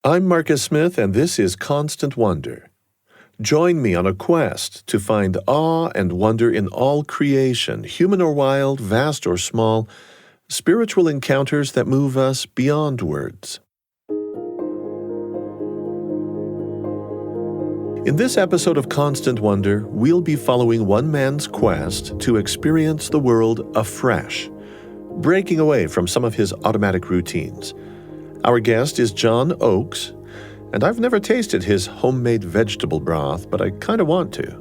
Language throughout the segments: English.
I'm Marcus Smith, and this is Constant Wonder. Join me on a quest to find awe and wonder in all creation, human or wild, vast or small, spiritual encounters that move us beyond words. In this episode of Constant Wonder, we'll be following one man's quest to experience the world afresh, breaking away from some of his automatic routines. Our guest is John Oakes, and I've never tasted his homemade vegetable broth, but I kind of want to.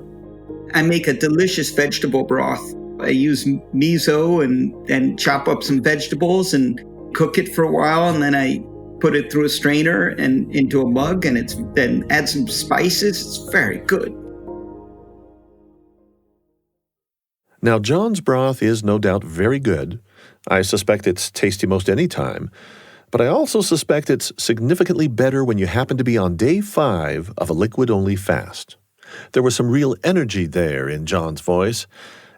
I make a delicious vegetable broth. I use miso and then chop up some vegetables and cook it for a while, and then I put it through a strainer and into a mug, and then add some spices. It's very good. Now, John's broth is no doubt very good. I suspect it's tasty most any time. But I also suspect it's significantly better when you happen to be on day 5 of a liquid-only fast. There was some real energy there in John's voice,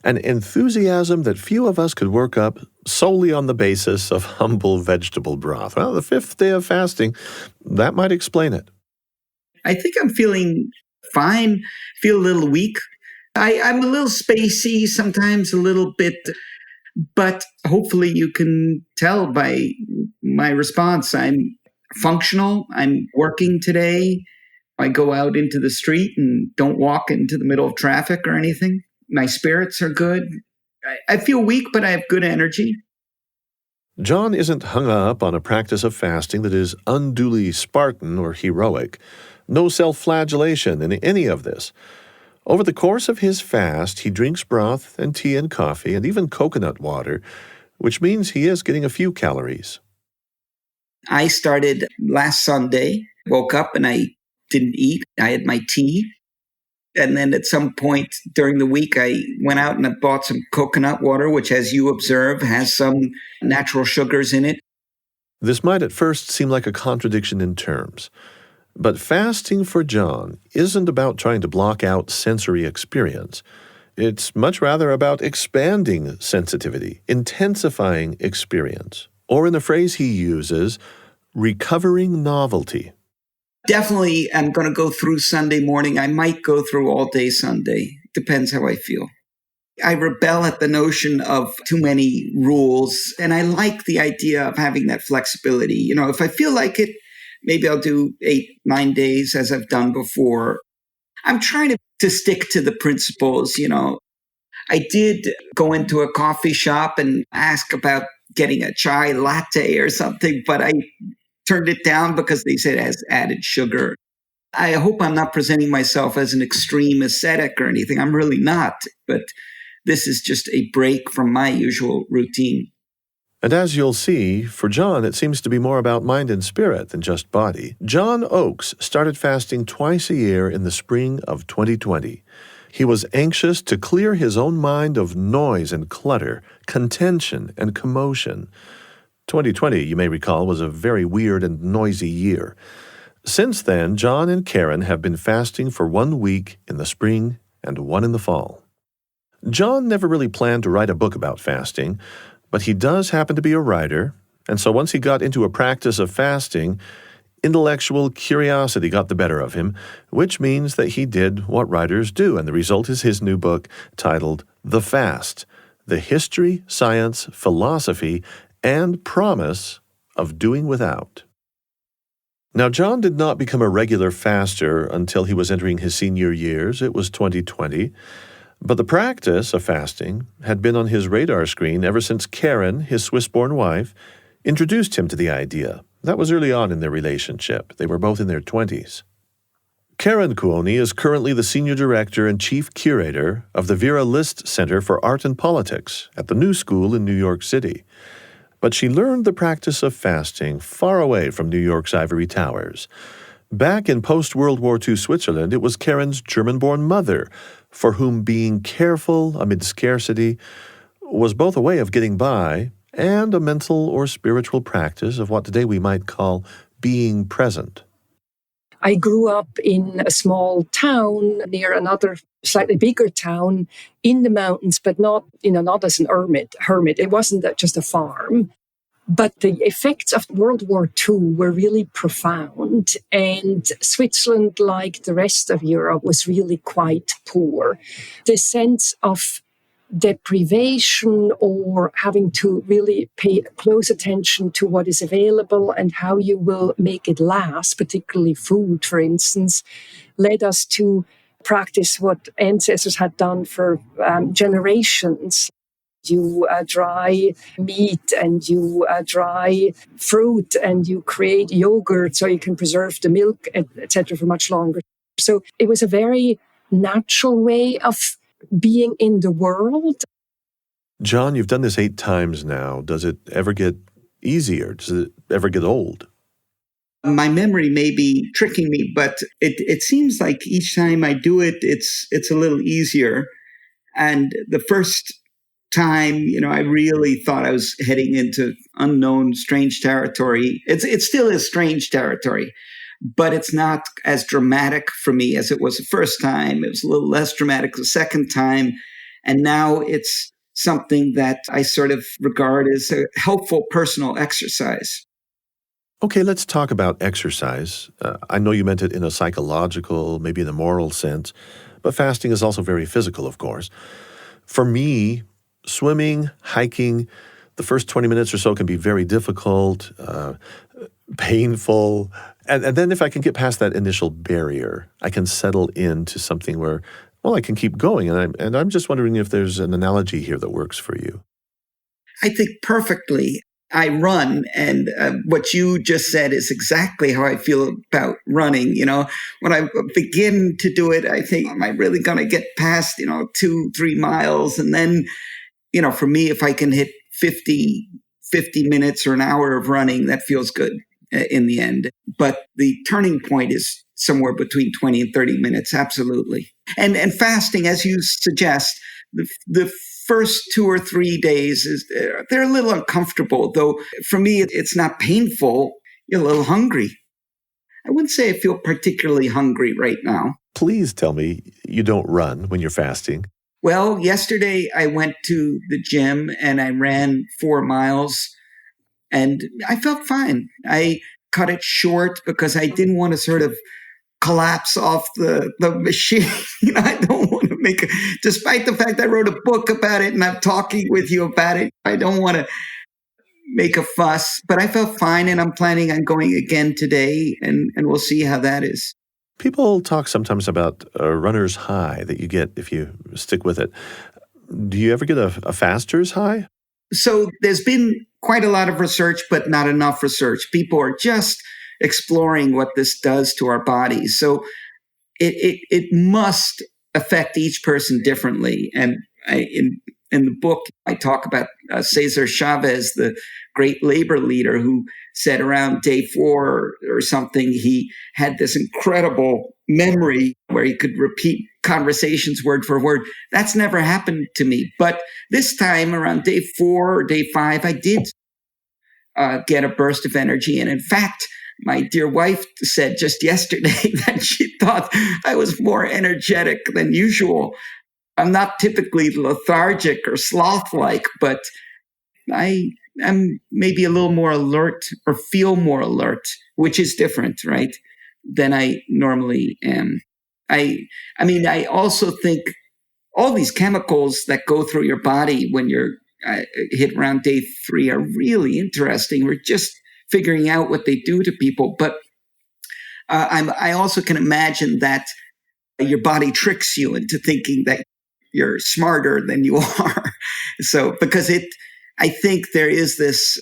an enthusiasm that few of us could work up solely on the basis of humble vegetable broth. Well, the 5th day of fasting, that might explain it. I think I'm feeling fine, feel a little weak. I'm a little spacey, sometimes a little bit, but hopefully you can tell by my response. I'm functional. I'm working today. I go out into the street and don't walk into the middle of traffic or anything. My spirits are good. I feel weak, but I have good energy. John isn't hung up on a practice of fasting that is unduly Spartan or heroic. No self-flagellation in any of this. Over the course of his fast, he drinks broth and tea and coffee and even coconut water, which means he is getting a few calories. I started last Sunday, woke up and I didn't eat. I had my tea. And then at some point during the week, I went out and I bought some coconut water, which, as you observe, has some natural sugars in it. This might at first seem like a contradiction in terms. But fasting for John isn't about trying to block out sensory experience. It's much rather about expanding sensitivity, intensifying experience, or in the phrase he uses, recovering novelty. Definitely, I'm going to go through Sunday morning. I might go through all day Sunday. Depends how I feel. I rebel at the notion of too many rules, and I like the idea of having that flexibility. You know, if I feel like it, maybe I'll do 8-9 days as I've done before. I'm trying to stick to the principles, you know. I did go into a coffee shop and ask about getting a chai latte or something, but I turned it down because they said it has added sugar. I hope I'm not presenting myself as an extreme ascetic or anything. I'm really not, but this is just a break from my usual routine. And as you'll see, for John, it seems to be more about mind and spirit than just body. John Oakes started fasting twice a year in the spring of 2020. He was anxious to clear his own mind of noise and clutter, contention and commotion. 2020, you may recall, was a very weird and noisy year. Since then, John and Carin have been fasting for 1 week in the spring and 1 in the fall. John never really planned to write a book about fasting, but he does happen to be a writer, and so once he got into a practice of fasting, intellectual curiosity got the better of him, which means that he did what writers do, and the result is his new book titled The Fast: The History, Science, Philosophy, and Promise of Doing Without. Now, John did not become a regular faster until he was entering his senior years. It was 2020. But the practice of fasting had been on his radar screen ever since Carin, his Swiss-born wife, introduced him to the idea. That was early on in their relationship. They were both in their 20s. Carin Kuoni is currently the Senior Director and Chief Curator of the Vera Center for Art and Politics at the New School in New York City. But she learned the practice of fasting far away from New York's ivory towers. Back in post-World War II Switzerland, it was Carin's German-born mother, for whom being careful amid scarcity was both a way of getting by and a mental or spiritual practice of what today we might call being present. I grew up in a small town near another slightly bigger town in the mountains, but not as an hermit. It wasn't just a farm. But the effects of World War II were really profound, and Switzerland, like the rest of Europe, was really quite poor. The sense of deprivation or having to really pay close attention to what is available and how you will make it last, particularly food, for instance, led us to practice what ancestors had done for generations. You dry meat and you dry fruit and you create yogurt so you can preserve the milk, etc., for much longer. So it was a very natural way of being in the world. John, you've done this 8 times now. Does it ever get easier? Does it ever get old? My memory may be tricking me, but it seems like each time I do it, it's a little easier. And the first time, I really thought I was heading into unknown, strange territory. It still is strange territory, but it's not as dramatic for me as it was the first time. It was a little less dramatic the second time. And now it's something that I sort of regard as a helpful personal exercise. Okay, let's talk about exercise. I know you meant it in a psychological, maybe in a moral sense, but fasting is also very physical, of course. For me, swimming, hiking, the first 20 minutes or so can be very difficult, painful. And then if I can get past that initial barrier, I can settle into something where, I can keep going. And I'm just wondering if there's an analogy here that works for you. I think perfectly. I run, and what you just said is exactly how I feel about running. When I begin to do it, I think, am I really going to get past, 2-3 miles? And then, for me, if I can hit 50 minutes or an hour of running, that feels good in the end. But the turning point is somewhere between 20 and 30 minutes, absolutely. And fasting, as you suggest, the first 2 or 3 days they're a little uncomfortable, though for me it's not painful. You're a little hungry. I wouldn't say I feel particularly hungry right now. Please tell me you don't run when you're fasting. Well, yesterday I went to the gym and I ran 4 miles and I felt fine. I cut it short because I didn't want to sort of collapse off the machine. I don't want to despite the fact I wrote a book about it and I'm talking with you about it, I don't want to make a fuss, but I felt fine and I'm planning on going again today and we'll see how that is. People talk sometimes about a runner's high that you get if you stick with it. Do you ever get a faster's high? So there's been quite a lot of research, but not enough research. People are just exploring what this does to our bodies. So it must affect each person differently. And in the book, I talk about Cesar Chavez, the great labor leader who said around day 4 or something, he had this incredible memory where he could repeat conversations word for word. That's never happened to me. But this time around day 4 or day 5, I did get a burst of energy. And in fact, my dear wife said just yesterday that she thought I was more energetic than usual. I'm not typically lethargic or sloth-like, but I am maybe a little more alert or feel more alert, which is different, right, than I normally am. I mean, I also think all these chemicals that go through your body when you're hit around day 3 are really interesting. We're just figuring out what they do to people. But I also can imagine that your body tricks you into thinking that you're smarter than you are. So, because I think there is this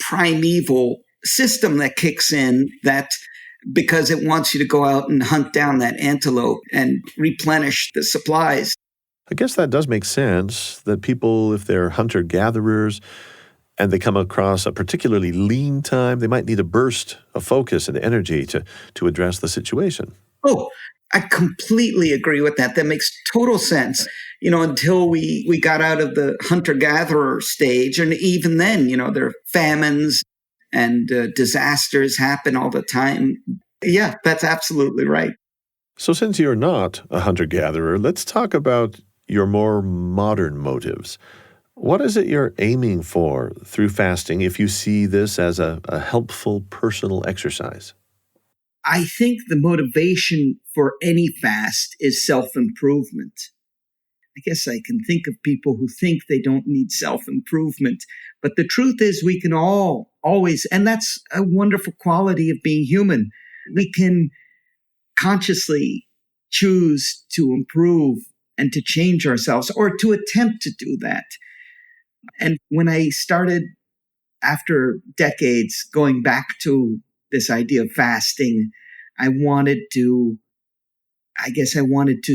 primeval system that kicks in that because it wants you to go out and hunt down that antelope and replenish the supplies. I guess that does make sense that people, if they're hunter-gatherers, and they come across a particularly lean time, they might need a burst of focus and energy to address the situation. Oh, I completely agree with that. That makes total sense. Until we got out of the hunter-gatherer stage, and even then, there are famines and disasters happen all the time. Yeah, that's absolutely right. So since you're not a hunter-gatherer, let's talk about your more modern motives. What is it you're aiming for through fasting if you see this as a helpful personal exercise? I think the motivation for any fast is self-improvement. I guess I can think of people who think they don't need self-improvement. But the truth is we can all always, and that's a wonderful quality of being human. We can consciously choose to improve and to change ourselves or to attempt to do that. And when I started, after decades, going back to this idea of fasting, I wanted to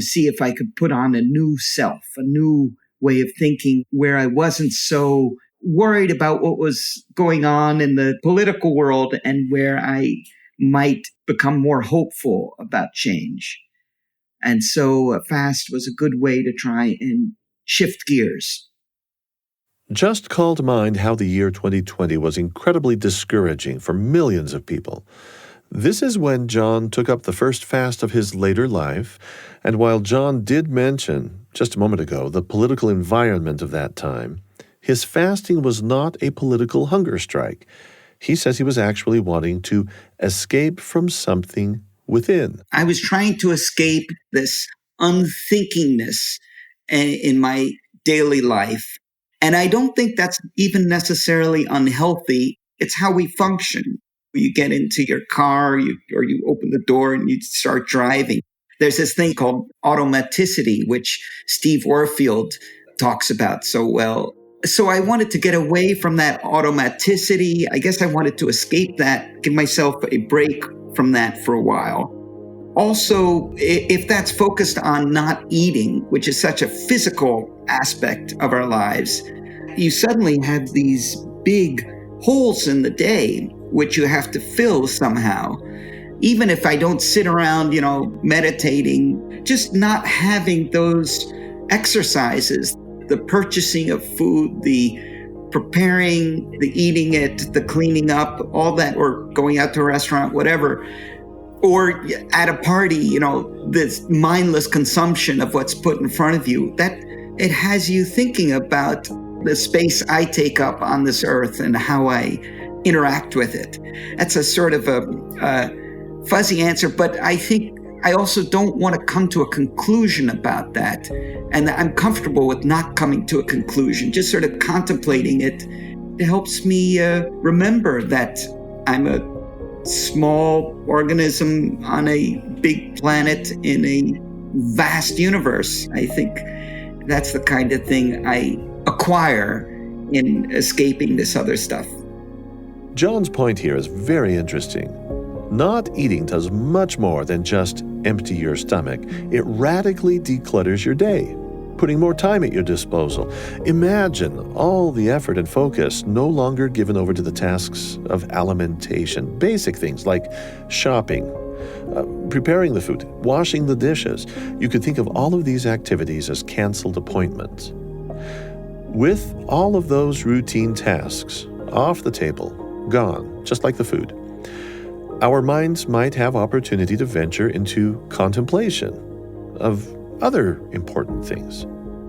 see if I could put on a new self, a new way of thinking where I wasn't so worried about what was going on in the political world and where I might become more hopeful about change. And so a fast was a good way to try and shift gears. Just call to mind how the year 2020 was incredibly discouraging for millions of people. This is when John took up the first fast of his later life, and while John did mention, just a moment ago, the political environment of that time, his fasting was not a political hunger strike. He says he was actually wanting to escape from something within. I was trying to escape this unthinkingness in my daily life. And I don't think that's even necessarily unhealthy. It's how we function. You get into your car, or you open the door and you start driving. There's this thing called automaticity, which Steve Warfield talks about so well. So I wanted to get away from that automaticity. I guess I wanted to escape that, give myself a break from that for a while. Also, if that's focused on not eating, which is such a physical aspect of our lives, you suddenly have these big holes in the day, which you have to fill somehow. Even if I don't sit around, meditating, just not having those exercises, the purchasing of food, the preparing, the eating it, the cleaning up, all that, or going out to a restaurant, whatever, or at a party, this mindless consumption of what's put in front of you, that it has you thinking about the space I take up on this earth and how I interact with it. That's a sort of a fuzzy answer, but I think I also don't want to come to a conclusion about that. And I'm comfortable with not coming to a conclusion, just sort of contemplating it. It helps me remember that I'm a small organism on a big planet in a vast universe. I think that's the kind of thing I acquire in escaping this other stuff. John's point here is very interesting. Not eating does much more than just empty your stomach. It radically declutters your day, putting more time at your disposal. Imagine all the effort and focus no longer given over to the tasks of alimentation, basic things like shopping, preparing the food, washing the dishes. You could think of all of these activities as canceled appointments. With all of those routine tasks off the table, gone, just like the food, our minds might have opportunity to venture into contemplation of other important things,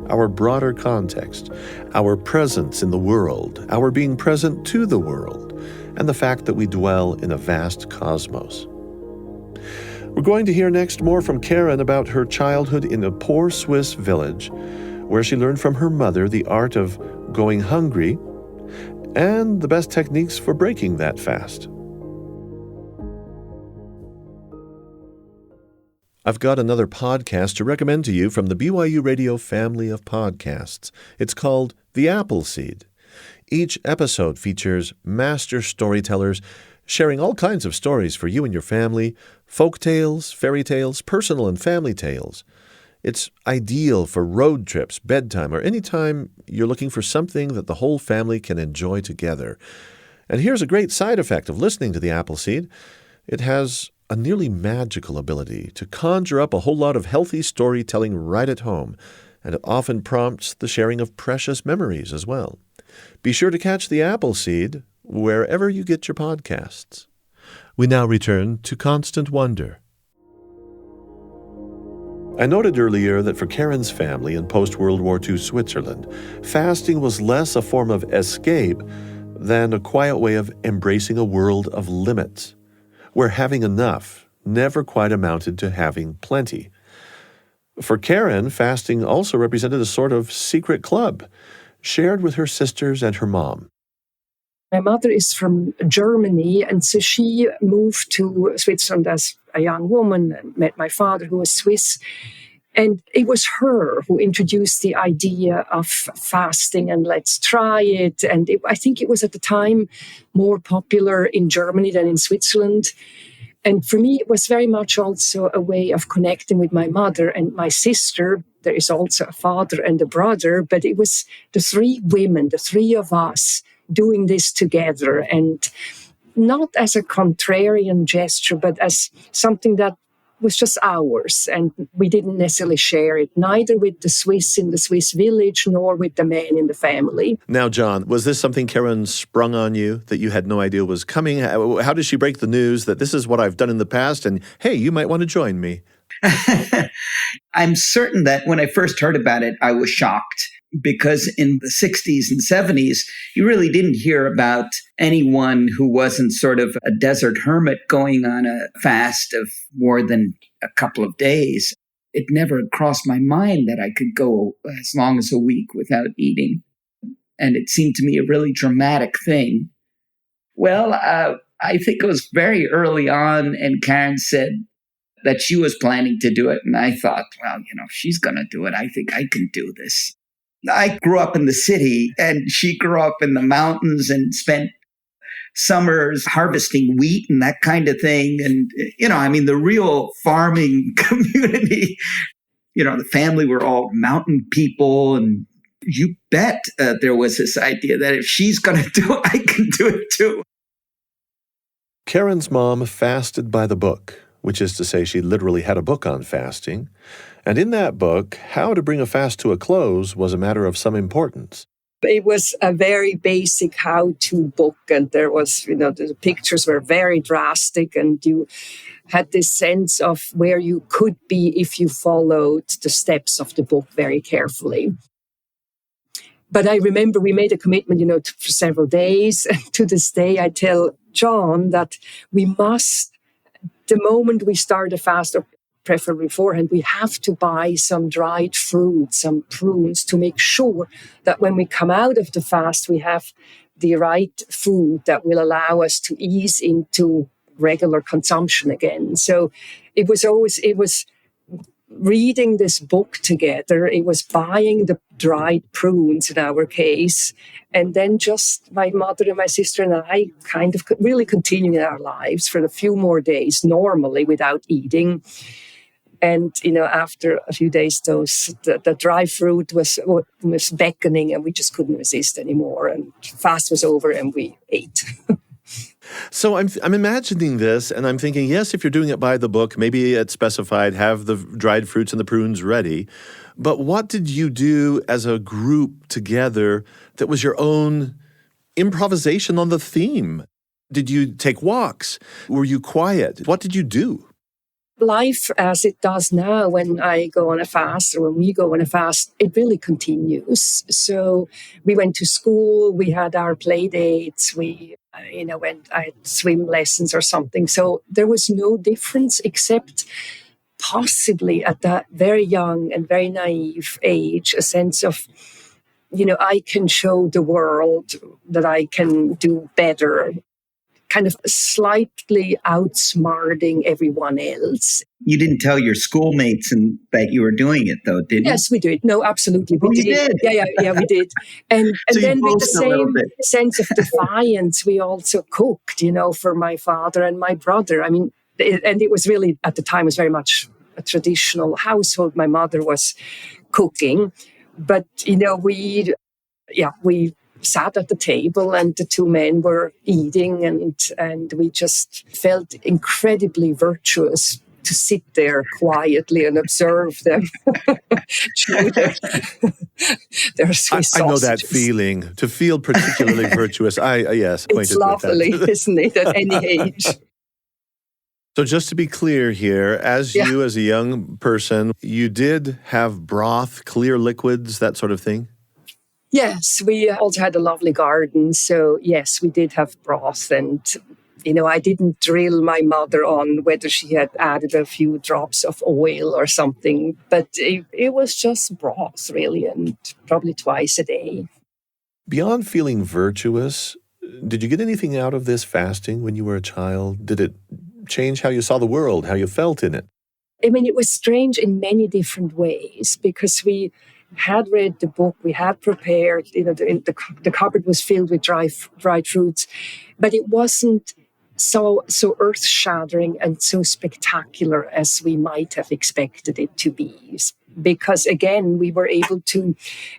our broader context, our presence in the world, our being present to the world, and the fact that we dwell in a vast cosmos. We're going to hear next more from Carin about her childhood in a poor Swiss village, where she learned from her mother the art of going hungry and the best techniques for breaking that fast. I've got another podcast to recommend to you from the BYU Radio family of podcasts. It's called The Appleseed. Each episode features master storytellers sharing all kinds of stories for you and your family, folk tales, fairy tales, personal and family tales. It's ideal for road trips, bedtime, or any time you're looking for something that the whole family can enjoy together. And here's a great side effect of listening to The Appleseed. It has a nearly magical ability to conjure up a whole lot of healthy storytelling right at home, and it often prompts the sharing of precious memories as well. Be sure to catch The Appleseed wherever you get your podcasts. We now return to Constant Wonder. I noted earlier that for Carin's family in post-World War II Switzerland, fasting was less a form of escape than a quiet way of embracing a world of limits, where having enough never quite amounted to having plenty. For Carin, fasting also represented a sort of secret club, shared with her sisters and her mom. My mother is from Germany, and so she moved to Switzerland as a young woman and met my father, who was Swiss. And it was her who introduced the idea of fasting and let's try it. And I think it was at the time more popular in Germany than in Switzerland. And for me, it was very much also a way of connecting with my mother and my sister. There is also a father and a brother, but it was the three women, the three of us, doing this together, and not as a contrarian gesture, but as something that was just ours, and we didn't necessarily share it, neither with the Swiss in the Swiss village nor with the men in the family. Now, John, was this something Carin sprung on you that you had no idea was coming? How did she break the news that this is what I've done in the past, and hey, you might want to join me? I'm certain that when I first heard about it, I was shocked, because in the 60s and 70s, you really didn't hear about anyone who wasn't sort of a desert hermit going on a fast of more than a couple of days. It never crossed my mind that I could go as long as a week without eating. And it seemed to me a really dramatic thing. Well, I think it was very early on, and Carin said that she was planning to do it. And I thought, well, if she's going to do it, I think I can do this. I grew up in the city, and she grew up in the mountains and spent summers harvesting wheat and that kind of thing. And, the real farming community, the family were all mountain people. And you bet there was this idea that if she's going to do it, I can do it too. Carin's mom fasted by the book, which is to say she literally had a book on fasting. And in that book, how to bring a fast to a close was a matter of some importance. It was a very basic how-to book, and there was, the pictures were very drastic, and you had this sense of where you could be if you followed the steps of the book very carefully. But I remember we made a commitment, for several days. To this day, I tell John that we must, the moment we start a fast, or preferably beforehand, we have to buy some dried fruit, some prunes, to make sure that when we come out of the fast, we have the right food that will allow us to ease into regular consumption again. So it was reading this book together. It was buying the dried prunes in our case, and then just my mother and my sister and I kind of really continuing our lives for a few more days normally without eating. And, after a few days, the dry fruit was beckoning, and we just couldn't resist anymore. And fast was over, and we ate. So I'm imagining this, and I'm thinking, yes, if you're doing it by the book, maybe it's specified, have the dried fruits and the prunes ready. But what did you do as a group together that was your own improvisation on the theme? Did you take walks? Were you quiet? What did you do? Life as it does now, when I go on a fast, or when we go on a fast, it really continues. So we went to school, we had our play dates, I had swim lessons or something. So there was no difference, except possibly at that very young and very naive age, a sense of, I can show the world that I can do better, kind of slightly outsmarting everyone else. You didn't tell your schoolmates that you were doing it, though, did you? Yes, we did. No, absolutely. We did. You did? Yeah, we did. And So then with the same sense of defiance, we also cooked, for my father and my brother. And it was really, at the time, was very much a traditional household. My mother was cooking, but, we sat at the table, and the two men were eating, and we just felt incredibly virtuous to sit there quietly and observe them chew their Swiss sausages. I know that feeling, to feel particularly virtuous. Yes, it's lovely, isn't it, at any age? So just to be clear here, as Yeah. you as a young person, you did have broth, clear liquids, that sort of thing? Yes, we also had a lovely garden. So, yes, we did have broth. And, I didn't drill my mother on whether she had added a few drops of oil or something, but it was just broth, really, and probably twice a day. Beyond feeling virtuous, did you get anything out of this fasting when you were a child? Did it change how you saw the world, how you felt in it? I mean, it was strange in many different ways because we had read the book, we had prepared, the cupboard was filled with dried fruits, but it wasn't so earth-shattering and so spectacular as we might have expected it to be. Because again, we were able to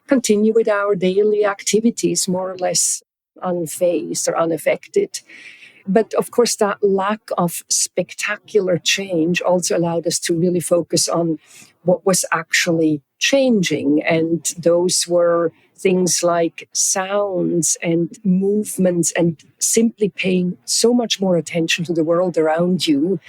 continue with our daily activities more or less unfazed or unaffected. But of course, that lack of spectacular change also allowed us to really focus on what was actually changing. And those were things like sounds and movements and simply paying so much more attention to the world around you.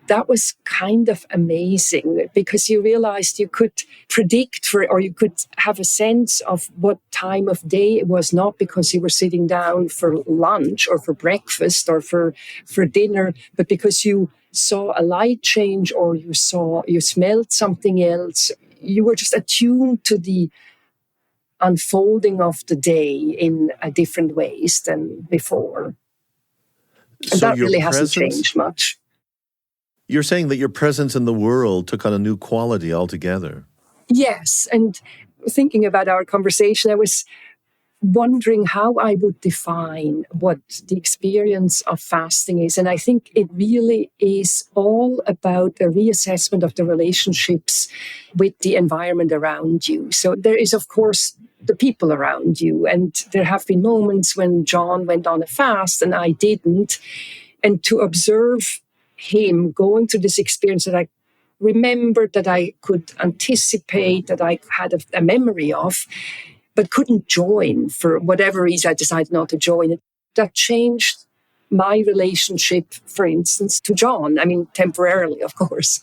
That was kind of amazing because you realized you could predict or you could have a sense of what time of day it was, not because you were sitting down for lunch or for breakfast or for dinner, but because you saw a light change or you smelled something else. You were just attuned to the unfolding of the day in different ways than before. And So that your really hasn't presence, changed much. you're saying that your presence in the world took on a new quality altogether. Yes. And thinking about our conversation, I was wondering how I would define what the experience of fasting is. And I think it really is all about a reassessment of the relationships with the environment around you. So there is, of course, the people around you. And there have been moments when John went on a fast and I didn't. And to observe him going through this experience that I remembered, that I could anticipate, that I had a memory of, but couldn't join for whatever reason. I decided not to join it. That changed my relationship, for instance, to John. I mean, temporarily, of course.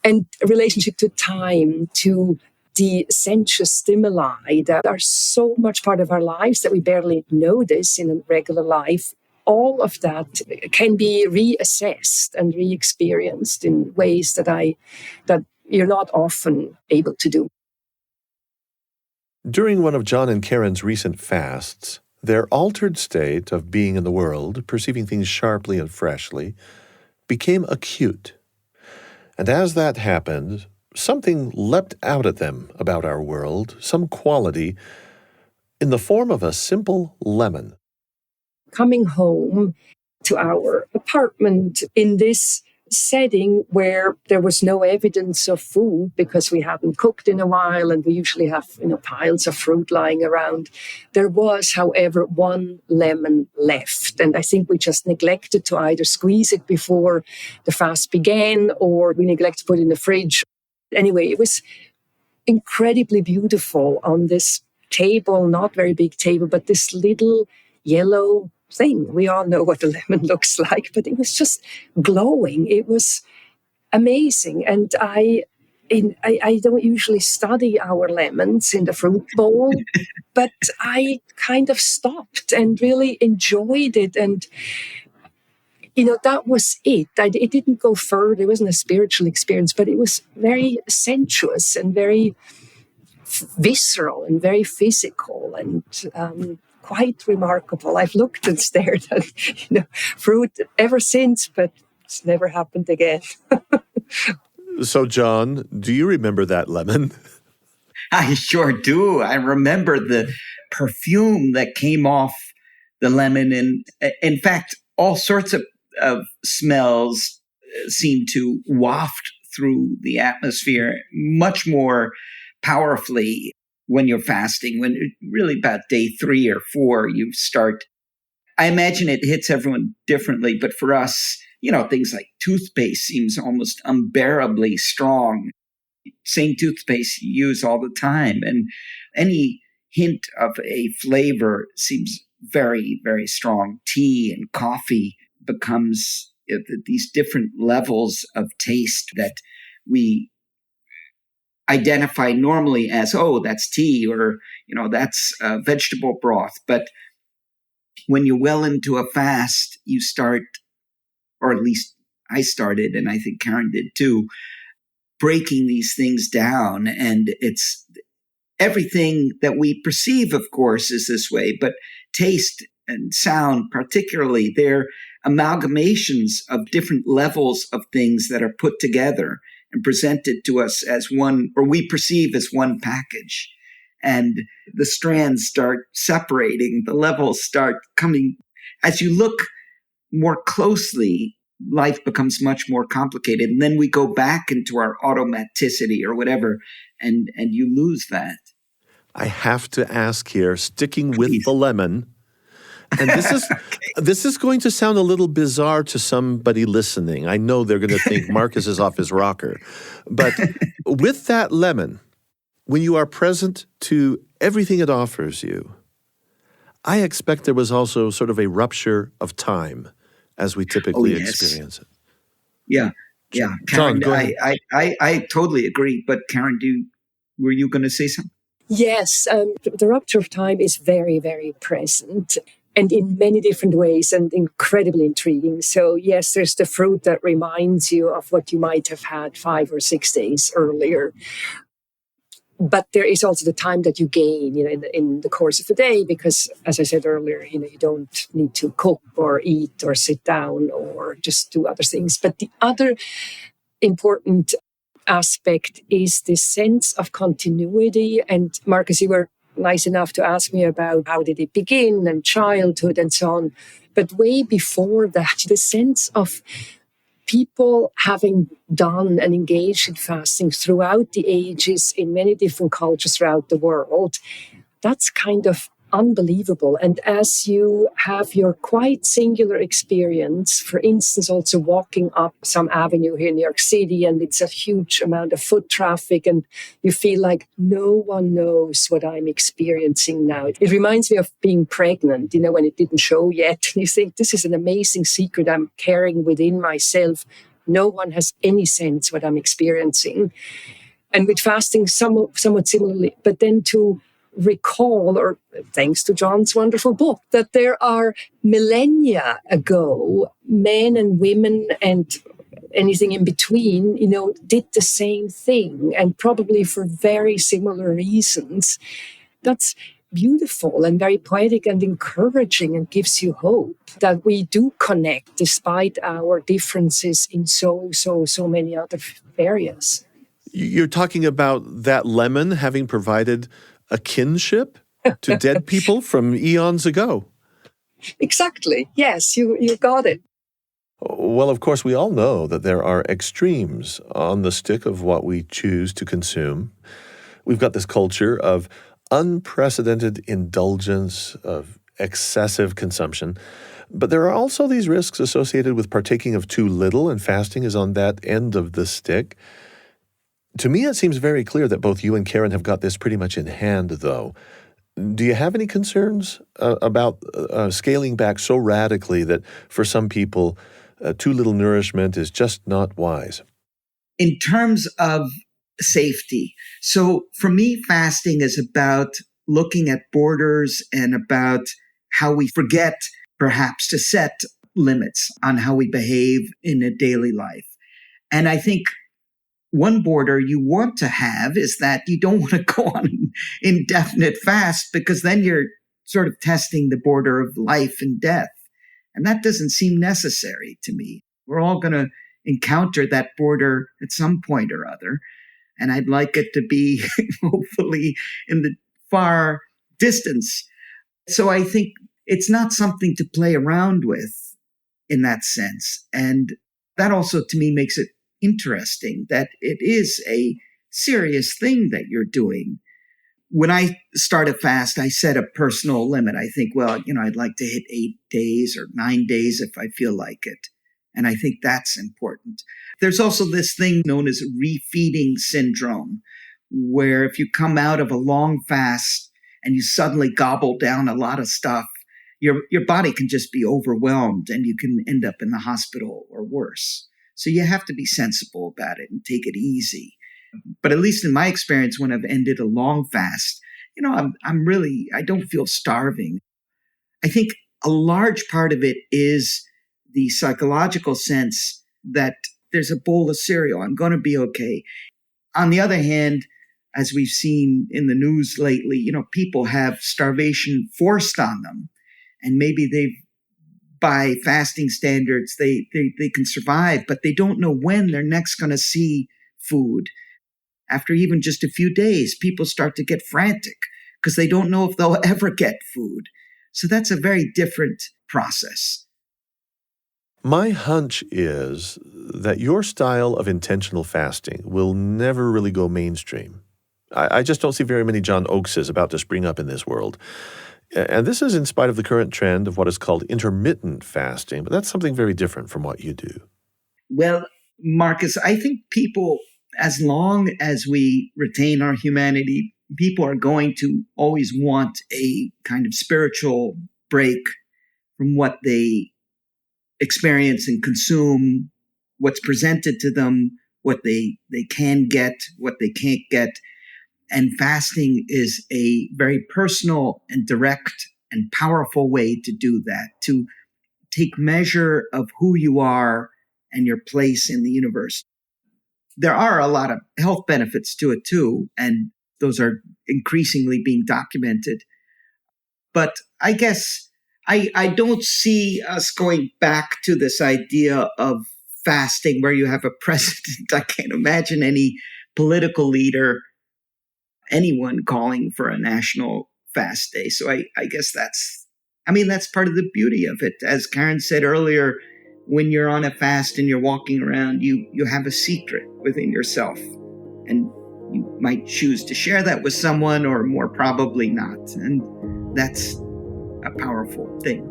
And a relationship to time, to the sensuous stimuli that are so much part of our lives that we barely notice in a regular life. All of that can be reassessed and re-experienced in ways that you're not often able to do. During one of John and Carin's recent fasts, their altered state of being in the world, perceiving things sharply and freshly, became acute. And as that happened, something leapt out at them about our world, some quality, in the form of a simple lemon. Coming home to our apartment in this setting where there was no evidence of food because we hadn't cooked in a while and we usually have piles of fruit lying around. There was, however, one lemon left. And I think we just neglected to either squeeze it before the fast began or we neglected to put it in the fridge. Anyway, it was incredibly beautiful on this table, not very big table, but this little yellow thing. We all know what a lemon looks like, but it was just glowing. It was amazing. And I don't usually study our lemons in the fruit bowl, but I kind of stopped and really enjoyed it. And, that was it. It didn't go further. It wasn't a spiritual experience, but it was very sensuous and very visceral and very physical and quite remarkable. I've looked and stared at fruit ever since, but it's never happened again. So, John, do you remember that lemon? I sure do. I remember the perfume that came off the lemon. And in fact, all sorts of smells seem to waft through the atmosphere much more powerfully when you're fasting, when really about day 3 or 4, you start. I imagine it hits everyone differently, but for us, things like toothpaste seems almost unbearably strong. Same toothpaste you use all the time. And any hint of a flavor seems very, very strong. Tea and coffee becomes these different levels of taste that we identify normally as, oh, that's tea, or, that's vegetable broth. But when you're well into a fast, you start, or at least I started, and I think Carin did too, breaking these things down. And it's everything that we perceive, of course, is this way, but taste and sound particularly, they're amalgamations of different levels of things that are put together and presented to us as one, or we perceive as one package. And the strands start separating, the levels start coming. As you look more closely, life becomes much more complicated. And then we go back into our automaticity or whatever, and you lose that. I have to ask here, sticking with the lemon, and this is going to sound a little bizarre to somebody listening. I know they're going to think Marcus is off his rocker. But with that lemon, when you are present to everything it offers you, I expect there was also sort of a rupture of time as we typically experience it. Yeah. Carin, John, go ahead. I totally agree. But Carin, were you going to say something? Yes, the rupture of time is very, very present, and in many different ways, and incredibly intriguing. So yes, there's the fruit that reminds you of what you might have had 5 or 6 days earlier. But there is also the time that you gain, in the course of the day, because, as I said earlier, you don't need to cook or eat or sit down or just do other things. But the other important aspect is this sense of continuity. And Marcus, you were nice enough to ask me about how did it begin and childhood and so on. But way before that, the sense of people having done and engaged in fasting throughout the ages in many different cultures throughout the world, that's kind of unbelievable. And as you have your quite singular experience, for instance, also walking up some avenue here in New York City, and it's a huge amount of foot traffic, and you feel like no one knows what I'm experiencing now. It reminds me of being pregnant, when it didn't show yet. And you think, this is an amazing secret I'm carrying within myself. No one has any sense what I'm experiencing. And with fasting, somewhat similarly, but then to recall, or thanks to John's wonderful book, that there are millennia ago, men and women and anything in between, did the same thing, and probably for very similar reasons. That's beautiful and very poetic and encouraging, and gives you hope that we do connect despite our differences in so many other areas. You're talking about that lemon having provided a kinship to dead people from eons ago. Exactly. Yes, you got it. Well, of course, we all know that there are extremes on the stick of what we choose to consume. We've got this culture of unprecedented indulgence, of excessive consumption. But there are also these risks associated with partaking of too little, and fasting is on that end of the stick. To me, it seems very clear that both you and Carin have got this pretty much in hand, though. Do you have any concerns about scaling back so radically that for some people, too little nourishment is just not wise? In terms of safety, so for me, fasting is about looking at borders and about how we forget, perhaps, to set limits on how we behave in a daily life. And I think one border you want to have is that you don't want to go on an indefinite fast, because then you're sort of testing the border of life and death. And that doesn't seem necessary to me. We're all going to encounter that border at some point or other. And I'd like it to be hopefully in the far distance. So I think it's not something to play around with in that sense. And that also to me makes it interesting that it is a serious thing that you're doing. When I start a fast, I set a personal limit. I think, I'd like to hit 8 days or 9 days if I feel like it. And I think that's important. There's also this thing known as refeeding syndrome, where if you come out of a long fast and you suddenly gobble down a lot of stuff, your body can just be overwhelmed and you can end up in the hospital or worse. So you have to be sensible about it and take it easy. But at least in my experience, when I've ended a long fast, I don't feel starving. I think a large part of it is the psychological sense that there's a bowl of cereal. I'm going to be okay. On the other hand, as we've seen in the news lately, people have starvation forced on them. And maybe by fasting standards, they can survive, but they don't know when they're next going to see food. After even just a few days, people start to get frantic because they don't know if they'll ever get food. So that's a very different process. My hunch is that your style of intentional fasting will never really go mainstream. I just don't see very many John Oakeses about to spring up in this world. And this is in spite of the current trend of what is called intermittent fasting, but that's something very different from what you do. Well, Marcus, I think people, as long as we retain our humanity, people are going to always want a kind of spiritual break from what they experience and consume, what's presented to them, what they can get, what they can't get. And fasting is a very personal and direct and powerful way to do that, to take measure of who you are and your place in the universe. There are a lot of health benefits to it too, and those are increasingly being documented. But I guess I don't see us going back to this idea of fasting where you have a president. I can't imagine any political leader, anyone calling for a national fast day. So I guess that's part of the beauty of it. As Carin said earlier, when you're on a fast and you're walking around, you have a secret within yourself. And you might choose to share that with someone or more probably not. And that's a powerful thing.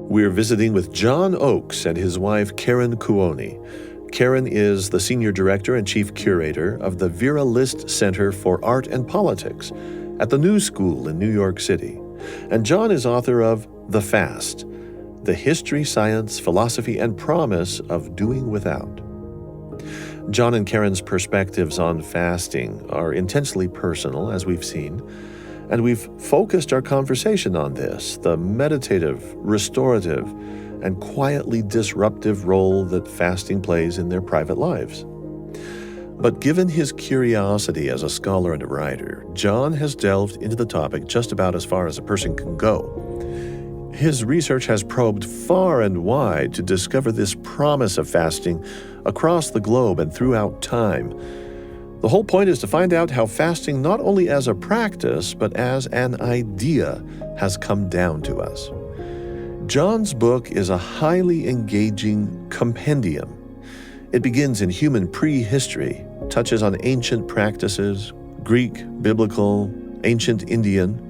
We're visiting with John Oakes and his wife, Carin Kuoni. Carin is the Senior Director and Chief Curator of the Vera List Center for Art and Politics at the New School in New York City. And John is author of The Fast, The History, Science, Philosophy, and Promise of Doing Without. John and Carin's perspectives on fasting are intensely personal, as we've seen, and we've focused our conversation on this, the meditative, restorative, and quietly disruptive role that fasting plays in their private lives. But given his curiosity as a scholar and a writer, John has delved into the topic just about as far as a person can go. His research has probed far and wide to discover this promise of fasting across the globe and throughout time. The whole point is to find out how fasting, not only as a practice, but as an idea, has come down to us. John's book is a highly engaging compendium. It begins in human prehistory, touches on ancient practices, Greek, biblical, ancient Indian.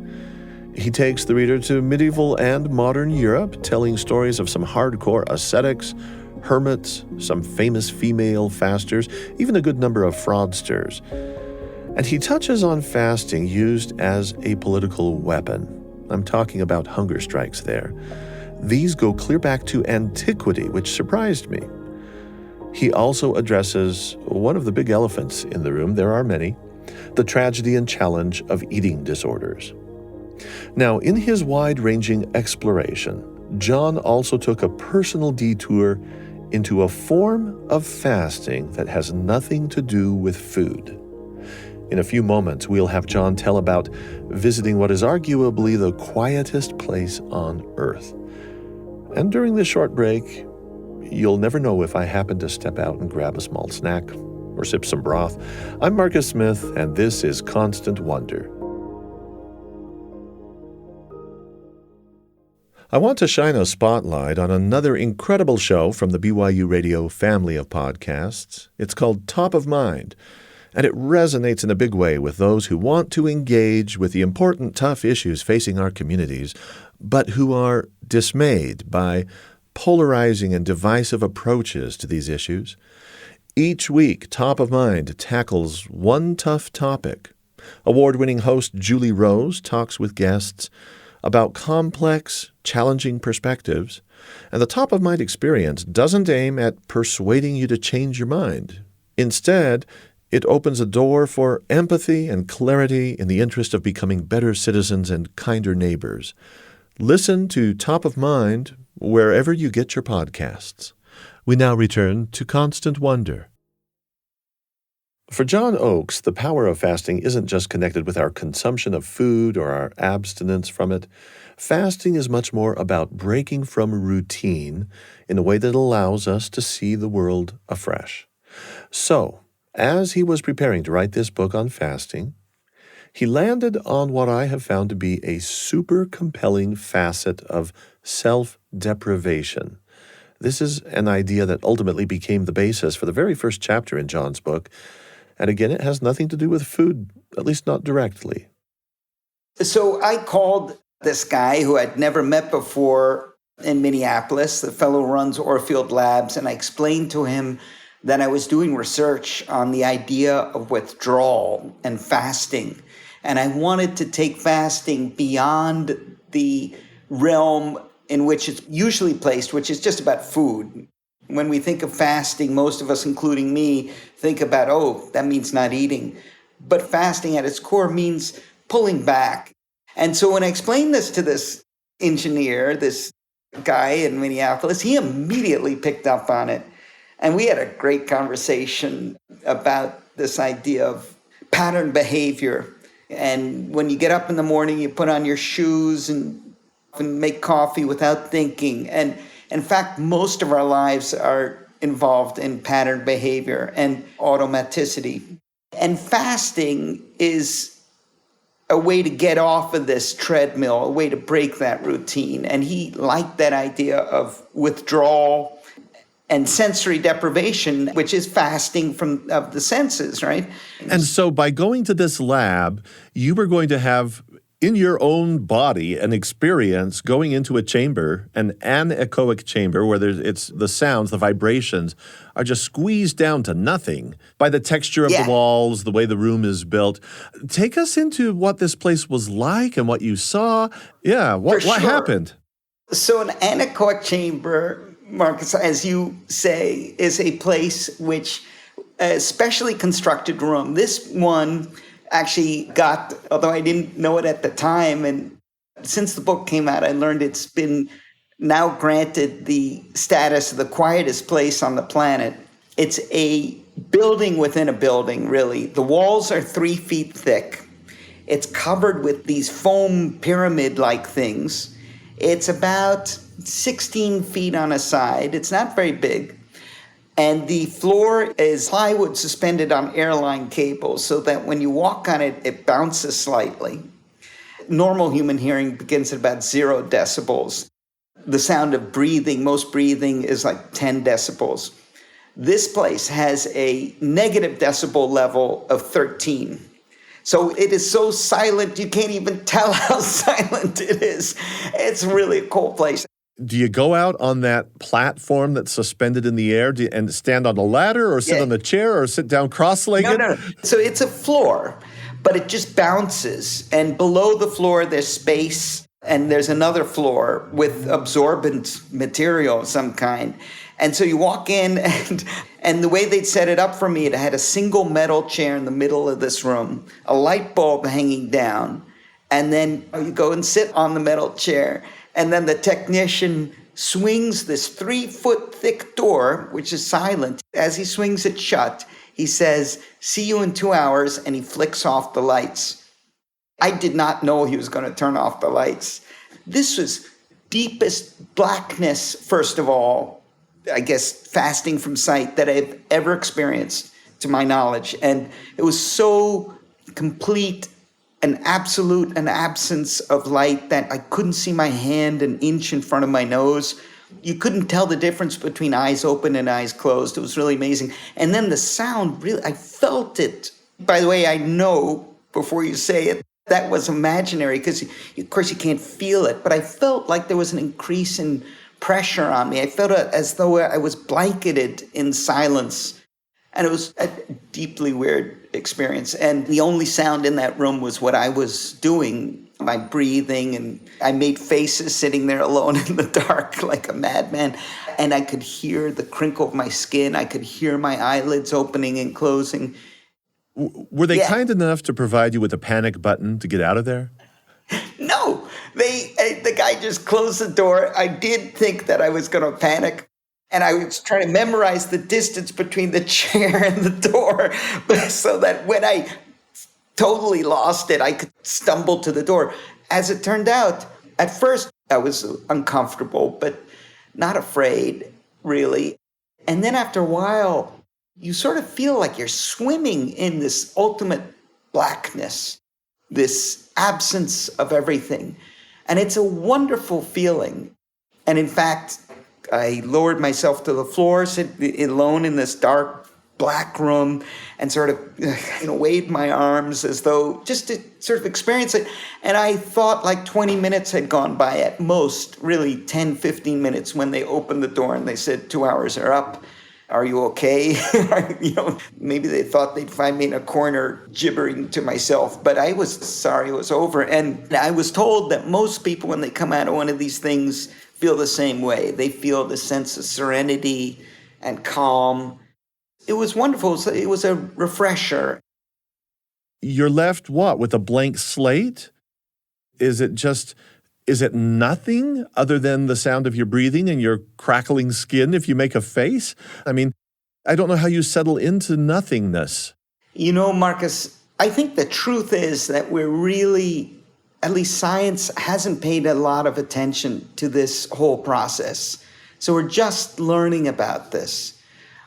He takes the reader to medieval and modern Europe, telling stories of some hardcore ascetics, hermits, some famous female fasters, even a good number of fraudsters. And he touches on fasting used as a political weapon. I'm talking about hunger strikes there. These go clear back to antiquity, which surprised me. He also addresses one of the big elephants in the room, there are many, the tragedy and challenge of eating disorders. Now, in his wide-ranging exploration, John also took a personal detour into a form of fasting that has nothing to do with food. In a few moments, we'll have John tell about visiting what is arguably the quietest place on earth. And during this short break, you'll never know if I happen to step out and grab a small snack or sip some broth. I'm Marcus Smith, and this is Constant Wonder. I want to shine a spotlight on another incredible show from the BYU Radio family of podcasts. It's called Top of Mind, and it resonates in a big way with those who want to engage with the important, tough issues facing our communities, but who are dismayed by polarizing and divisive approaches to these issues. Each week, Top of Mind tackles one tough topic, Award-winning host Julie Rose talks with guests about complex, challenging perspectives, and the top-of-mind experience doesn't aim at persuading you to change your mind. Instead, it opens a door for empathy and clarity in the interest of becoming better citizens and kinder neighbors. Listen to Top of Mind wherever you get your podcasts. We now return to Constant Wonder. For John Oakes, the power of fasting isn't just connected with our consumption of food or our abstinence from it. Fasting is much more about breaking from routine in a way that allows us to see the world afresh. So, as he was preparing to write this book on fasting, he landed on what I have found to be a super compelling facet of self-deprivation. This is an idea that ultimately became the basis for the very first chapter in John's book. And again, it has nothing to do with food, at least not directly. So I called this guy who I'd never met before in Minneapolis, the fellow who runs Orfield Labs, and I explained to him that I was doing research on the idea of withdrawal and fasting. And I wanted to take fasting beyond the realm in which it's usually placed, which is just about food. When we think of fasting, most of us, including me, think about, oh, that means not eating. But fasting at its core means pulling back. And so when I explained this to this engineer, this guy in Minneapolis, he immediately picked up on it. And we had a great conversation about this idea of pattern behavior. And when you get up in the morning, you put on your shoes and make coffee without thinking. And in fact, most of our lives are involved in pattern behavior and automaticity. And fasting is a way to get off of this treadmill, a way to break that routine. And he liked that idea of withdrawal and sensory deprivation, which is fasting of the senses, right? And so by going to this lab, you were going to have in your own body an experience going into a chamber, an anechoic chamber, where it's the sounds, the vibrations are just squeezed down to nothing by the texture of the walls, the way the room is built. Take us into what this place was like and what you saw. Yeah, what happened? So an anechoic chamber, Marcus, as you say, is a place which, a specially constructed room. This one actually got, although I didn't know it at the time, and since the book came out, I learned it's been now granted the status of the quietest place on the planet. It's a building within a building, really. The walls are 3 feet thick. It's covered with these foam pyramid-like things. It's about 16 feet on a side. It's not very big. And the floor is plywood suspended on airline cables so that when you walk on it, it bounces slightly. Normal human hearing begins at about 0 decibels. The sound of breathing, most breathing is like 10 decibels. This place has a negative decibel level of 13. So it is so silent, you can't even tell how silent it is. It's really a cool place. Do you go out on that platform that's suspended in the air and stand on a ladder or sit on a chair or sit down cross-legged? No. So it's a floor, but it just bounces. And below the floor, there's space, and there's another floor with absorbent material of some kind. And so you walk in, and the way they'd set it up for me, it had a single metal chair in the middle of this room, a light bulb hanging down, and then you go and sit on the metal chair. And then the technician swings this 3-foot thick door, which is silent. As he swings it shut, he says, "See you in 2 hours," and he flicks off the lights. I did not know he was going to turn off the lights. This was deepest blackness, first of all, I guess, fasting from sight that I've ever experienced, to my knowledge. And it was so complete, an absolute, an absence of light that I couldn't see my hand an inch in front of my nose. You couldn't tell the difference between eyes open and eyes closed. It was really amazing. And then the sound, really, I felt it. By the way, I know, before you say it, that was imaginary because, of course, you can't feel it. But I felt like there was an increase in pressure on me. I felt as though I was blanketed in silence. And it was a deeply weird experience. And the only sound in that room was what I was doing, my breathing. And I made faces sitting there alone in the dark like a madman. And I could hear the crinkle of my skin. I could hear my eyelids opening and closing. Were they kind enough to provide you with a panic button to get out of there? No, the guy just closed the door. I did think that I was going to panic. And I was trying to memorize the distance between the chair and the door so that when I totally lost it, I could stumble to the door. As it turned out, at first I was uncomfortable, but not afraid, really. And then after a while, you sort of feel like you're swimming in this ultimate blackness, this absence of everything. And it's a wonderful feeling. And in fact, I lowered myself to the floor, sit alone in this dark, black room, and sort of waved my arms as though just to sort of experience it. And I thought like 20 minutes had gone by at most, really 10, 15 minutes when they opened the door and they said, 2 hours are up. Are you okay? Maybe they thought they'd find me in a corner gibbering to myself, but I was sorry it was over. And I was told that most people, when they come out of one of these things, feel the same way. They feel the sense of serenity and calm. It was wonderful. It was a refresher. You're left what, with a blank slate? Is it nothing other than the sound of your breathing and your crackling skin if you make a face? I mean, I don't know how you settle into nothingness. Marcus, I think the truth is that we're really, at least science hasn't paid a lot of attention to this whole process. So we're just learning about this.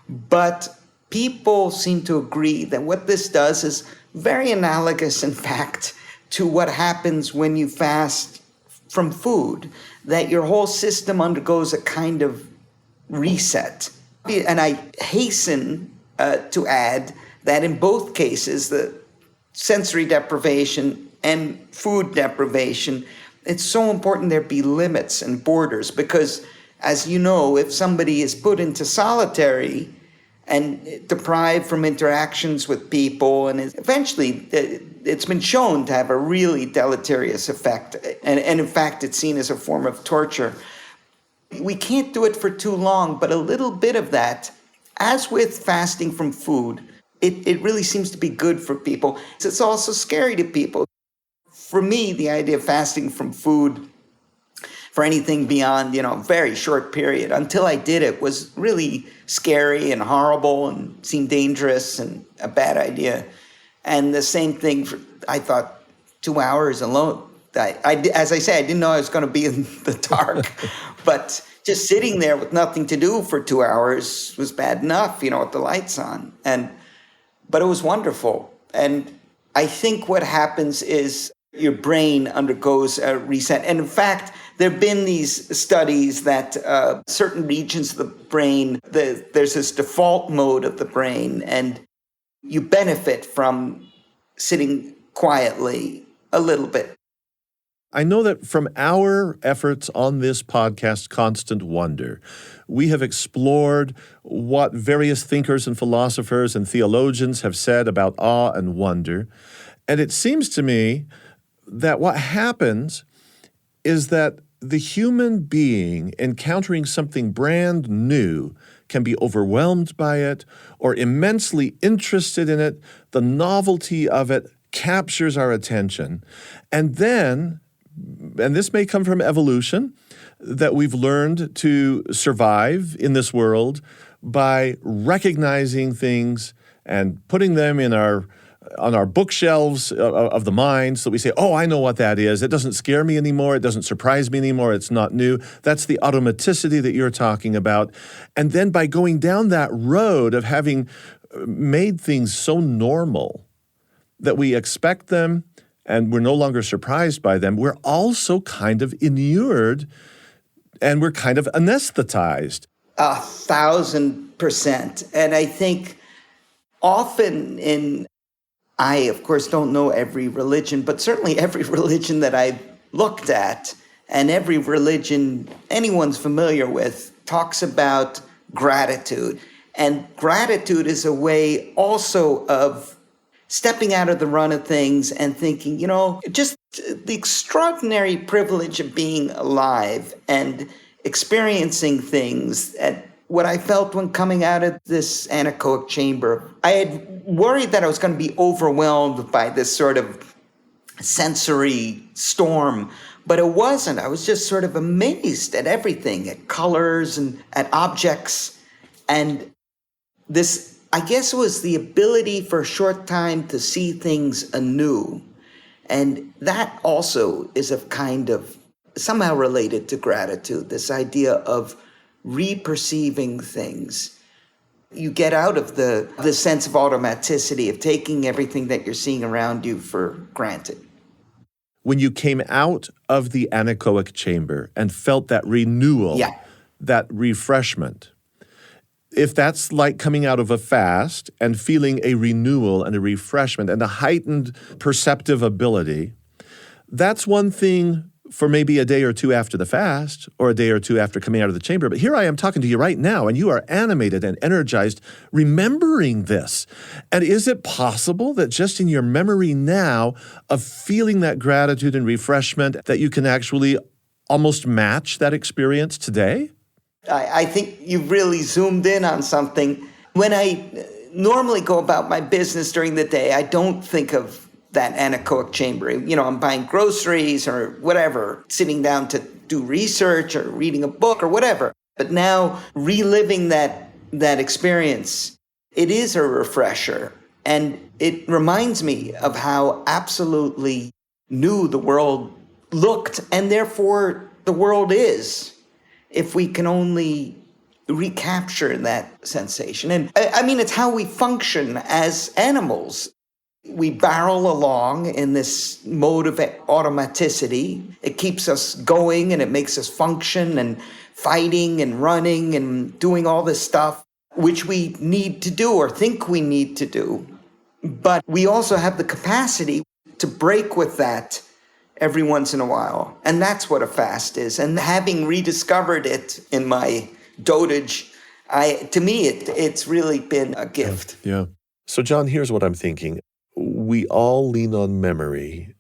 But people seem to agree that what this does is very analogous, in fact, to what happens when you fast from food, that your whole system undergoes a kind of reset. And I hasten to add that in both cases, the sensory deprivation and food deprivation, it's so important there be limits and borders because, as you know, if somebody is put into solitary and deprived from interactions with people, and eventually it's been shown to have a really deleterious effect. And in fact, it's seen as a form of torture. We can't do it for too long, but a little bit of that, as with fasting from food, it really seems to be good for people. It's also scary to people. For me, the idea of fasting from food for anything beyond, a very short period, until I did it, was really scary and horrible and seemed dangerous and a bad idea. And the same thing, I thought 2 hours alone. As I say, I didn't know I was going to be in the dark, but just sitting there with nothing to do for 2 hours was bad enough, with the lights on. But it was wonderful. And I think what happens is your brain undergoes a reset. And in fact, there have been these studies that certain regions of the brain, there's this default mode of the brain, and you benefit from sitting quietly a little bit. I know that from our efforts on this podcast, Constant Wonder, we have explored what various thinkers and philosophers and theologians have said about awe and wonder. And it seems to me that what happens is that the human being encountering something brand new can be overwhelmed by it or immensely interested in it. The novelty of it captures our attention. And then, and this may come from evolution, that we've learned to survive in this world by recognizing things and putting them on our bookshelves of the mind so that we say, oh, I know what that is. It doesn't scare me anymore. It doesn't surprise me anymore. It's not new. That's the automaticity that you're talking about. And then by going down that road of having made things so normal that we expect them and we're no longer surprised by them, we're also kind of inured and we're kind of anesthetized. 1,000%. And I think often I, of course, don't know every religion, but certainly every religion that I've looked at and every religion anyone's familiar with talks about gratitude. And gratitude is a way also of stepping out of the run of things and thinking, just the extraordinary privilege of being alive and experiencing things at what I felt when coming out of this anechoic chamber. I had worried that I was going to be overwhelmed by this sort of sensory storm, but it wasn't. I was just sort of amazed at everything, at colors and at objects. And this, I guess, was the ability for a short time to see things anew. And that also is a kind of somehow related to gratitude, this idea of reperceiving things. You get out of the sense of automaticity, of taking everything that you're seeing around you for granted. When you came out of the anechoic chamber and felt that renewal, that refreshment, if that's like coming out of a fast and feeling a renewal and a refreshment and a heightened perceptive ability, that's one thing for maybe a day or two after the fast or a day or two after coming out of the chamber. But here I am talking to you right now, and you are animated and energized remembering this. And is it possible that just in your memory now of feeling that gratitude and refreshment that you can actually almost match that experience today? I think you've really zoomed in on something. When I normally go about my business during the day, I don't think of that anechoic chamber. I'm buying groceries or whatever, sitting down to do research or reading a book or whatever. But now reliving that experience, it is a refresher. And it reminds me of how absolutely new the world looked, and therefore the world is, if we can only recapture that sensation. And it's how we function as animals. We barrel along in this mode of automaticity. It keeps us going and it makes us function and fighting and running and doing all this stuff, which we need to do or think we need to do. But we also have the capacity to break with that every once in a while. And that's what a fast is. And having rediscovered it in my dotage, to me, it's really been a gift. Yeah. So, John, here's what I'm thinking. We all lean on memory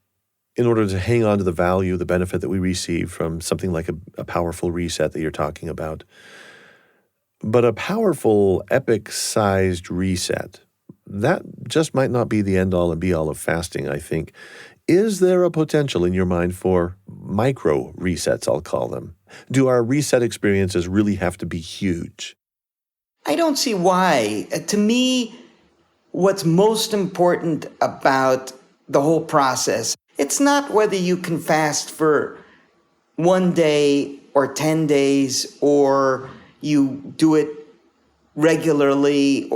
in order to hang on to the value, the benefit that we receive from something like a powerful reset that you're talking about. But a powerful, epic-sized reset, that just might not be the end-all and be-all of fasting, I think. Is there a potential in your mind for micro resets, I'll call them? Do our reset experiences really have to be huge? I don't see why. To me, what's most important about the whole process, it's not whether you can fast for 1 day or 10 days or you do it regularly,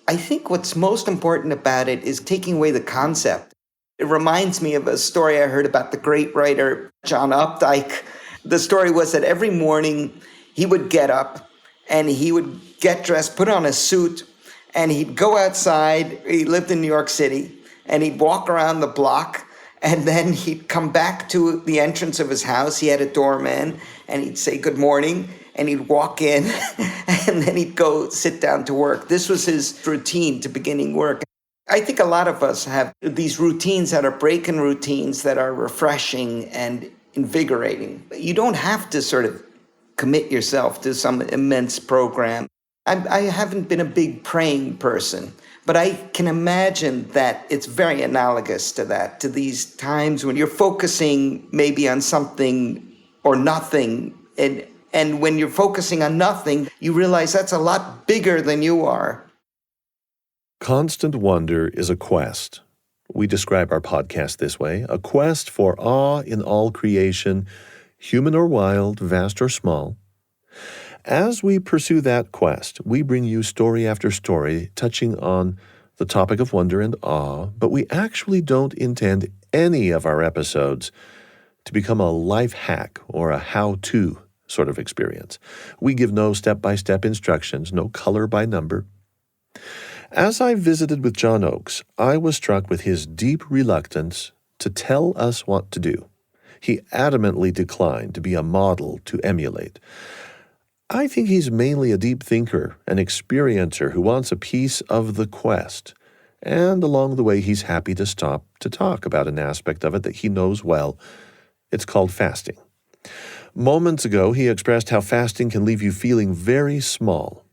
I think what's most important about it is taking away the concept. It reminds me of a story I heard about the great writer John Updike. The story was that every morning he would get up and he would get dressed, put on a suit, and he'd go outside. He lived in New York City, and he'd walk around the block, and then he'd come back to the entrance of his house. He had a doorman, and he'd say good morning, and he'd walk in, and then he'd go sit down to work. This was his routine to beginning work. I think a lot of us have these routines that are break-in routines that are refreshing and invigorating. You don't have to sort of commit yourself to some immense program. I haven't been a big praying person, but I can imagine that it's very analogous to that, to these times when you're focusing maybe on something or nothing. And when you're focusing on nothing, you realize that's a lot bigger than you are. Constant wonder is a quest. We describe our podcast this way: a quest for awe in all creation, human or wild, vast or small. As we pursue that quest, we bring you story after story touching on the topic of wonder and awe, but we actually don't intend any of our episodes to become a life hack or a how-to sort of experience. We give no step-by-step instructions, no color by number. As I visited with John Oakes, I was struck with his deep reluctance to tell us what to do. He adamantly declined to be a model to emulate. I think he's mainly a deep thinker, an experiencer who wants a piece of the quest. And along the way, he's happy to stop to talk about an aspect of it that he knows well. It's called fasting. Moments ago, he expressed how fasting can leave you feeling very small.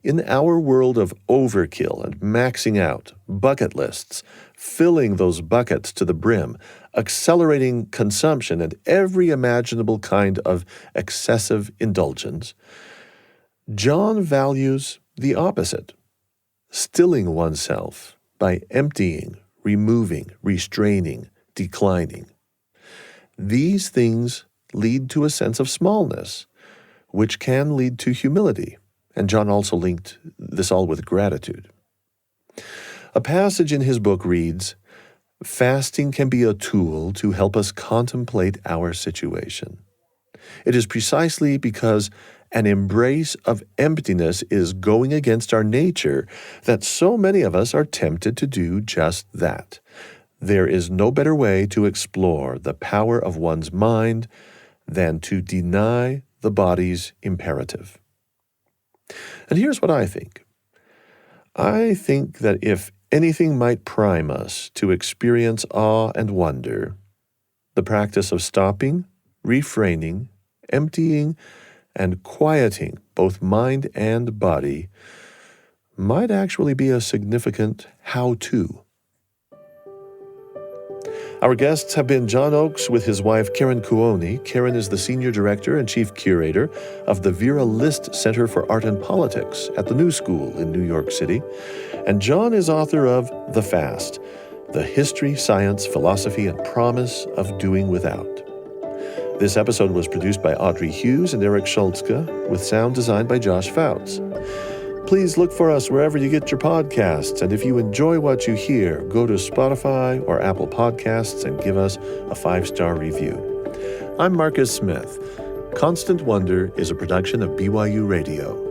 In our world of overkill and maxing out, bucket lists, filling those buckets to the brim, accelerating consumption, and every imaginable kind of excessive indulgence, John values the opposite, stilling oneself by emptying, removing, restraining, declining. These things lead to a sense of smallness, which can lead to humility. And John also linked this all with gratitude. A passage in his book reads, "Fasting can be a tool to help us contemplate our situation. It is precisely because an embrace of emptiness is going against our nature that so many of us are tempted to do just that. There is no better way to explore the power of one's mind than to deny the body's imperative." And here's what I think. I think that if anything might prime us to experience awe and wonder, the practice of stopping, refraining, emptying, and quieting both mind and body might actually be a significant how-to. Our guests have been John Oakes with his wife Carin Kuoni. Carin is the Senior Director and Chief Curator of the Vera List Center for Art and Politics at the New School in New York City. And John is author of The Fast, The History, Science, Philosophy, and Promise of Doing Without. This episode was produced by Audrey Hughes and Eric Schultzke, with sound designed by Josh Fouts. Please look for us wherever you get your podcasts, and if you enjoy what you hear, go to Spotify or Apple Podcasts and give us a 5-star review. I'm Marcus Smith. Constant Wonder is a production of BYU Radio.